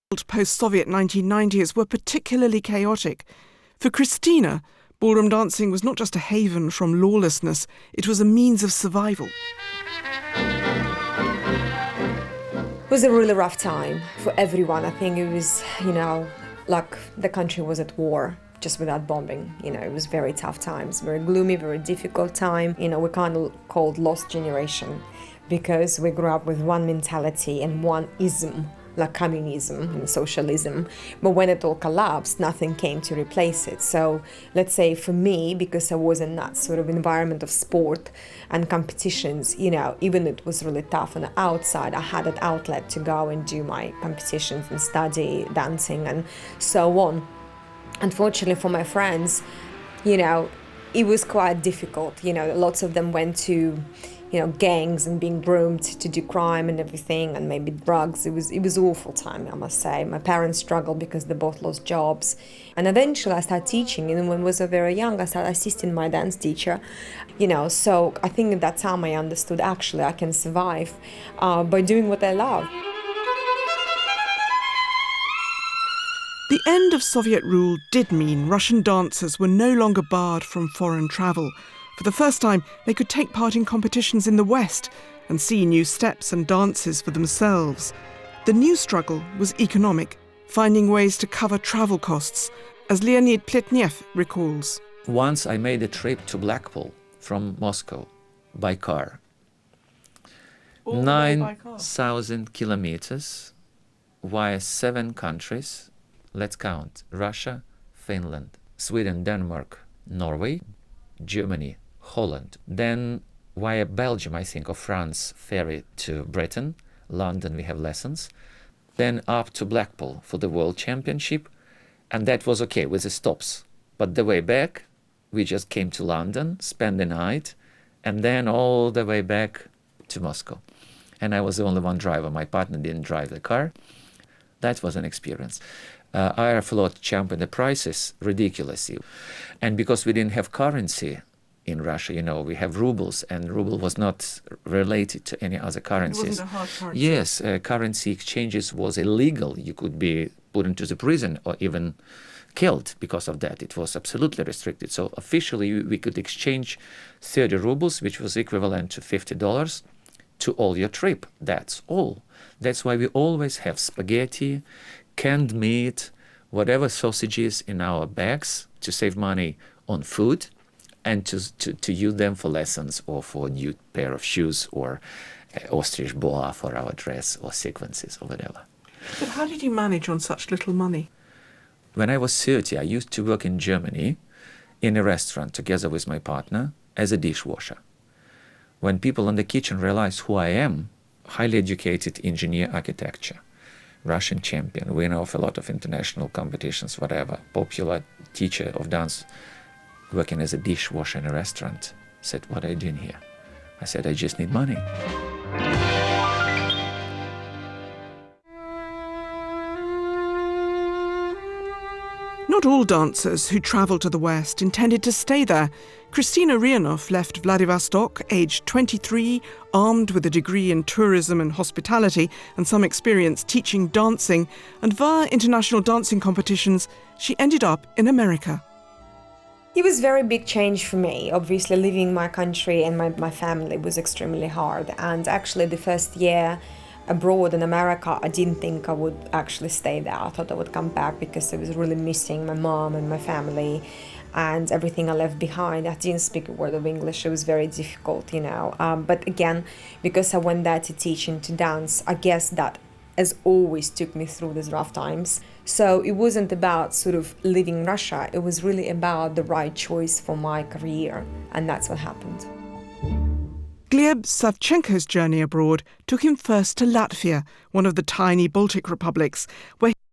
Post-Soviet 1990s were particularly chaotic. For Kristina, ballroom dancing was not just a haven from lawlessness, it was a means of survival. It was a really rough time for everyone. I think it was, like the country was at war, just without bombing. It was very tough times, very gloomy, very difficult time. We kind of called lost generation because we grew up with one mentality and one ism, like communism and socialism. But when it all collapsed, nothing came to replace it. So let's say for me, because I was in that sort of environment of sport and competitions, even it was really tough on the outside, I had an outlet to go and do my competitions and study dancing and so on. Unfortunately for my friends, it was quite difficult. Lots of them went to gangs and being groomed to do crime and everything, and maybe drugs. It was awful time, I must say. My parents struggled because they both lost jobs. And eventually I started teaching, and when I was very young, I started assisting my dance teacher. So I think at that time I understood actually I can survive by doing what I love. The end of Soviet rule did mean Russian dancers were no longer barred from foreign travel. For the first time, they could take part in competitions in the West and see new steps and dances for themselves. The new struggle was economic, finding ways to cover travel costs, as Leonid Pletnev recalls. Once I made a trip to Blackpool from Moscow by car. 9,000 kilometers via 7 countries. Let's count: Russia, Finland, Sweden, Denmark, Norway, Germany, Holland. Then via Belgium, I think, or France, ferry to Britain. London, we have lessons. Then up to Blackpool for the World Championship. And that was okay with the stops. But the way back, we just came to London, spent the night, and then all the way back to Moscow. And I was the only one driver. My partner didn't drive the car. That was an experience. Aeroflot jumped the prices ridiculously. And because we didn't have currency in Russia, we have rubles, and ruble was not related to any other currencies. It wasn't a hard currency. Yes, currency exchanges was illegal. You could be put into the prison or even killed because of that. It was absolutely restricted. So officially we could exchange 30 rubles, which was equivalent to $50, to all your trip. That's all. That's why we always have spaghetti, canned meat, whatever sausages in our bags to save money on food and to use them for lessons or for a new pair of shoes or ostrich boa for our dress or sequences or whatever. But how did you manage on such little money? When I was 30, I used to work in Germany in a restaurant together with my partner as a dishwasher. When people in the kitchen realized who I am, highly educated engineer architecture, Russian champion, winner of a lot of international competitions, whatever, popular teacher of dance, working as a dishwasher in a restaurant, said, "What are you doing here?" I said, "I just need money." Not all dancers who travelled to the West intended to stay there. Kristina Rihanoff left Vladivostok, aged 23, armed with a degree in tourism and hospitality and some experience teaching dancing, and via international dancing competitions, she ended up in America. It was a very big change for me. Obviously, leaving my country and my family was extremely hard. And actually, the first year abroad in America, I didn't think I would actually stay there. I thought I would come back because I was really missing my mom and my family and everything I left behind. I didn't speak a word of English. It was very difficult, But again, because I went there to teach and to dance, I guess that has always took me through these rough times. So it wasn't about sort of leaving Russia. It was really about the right choice for my career. And that's what happened. Gleb Savchenko's journey abroad took him first to Latvia, one of the tiny Baltic republics, where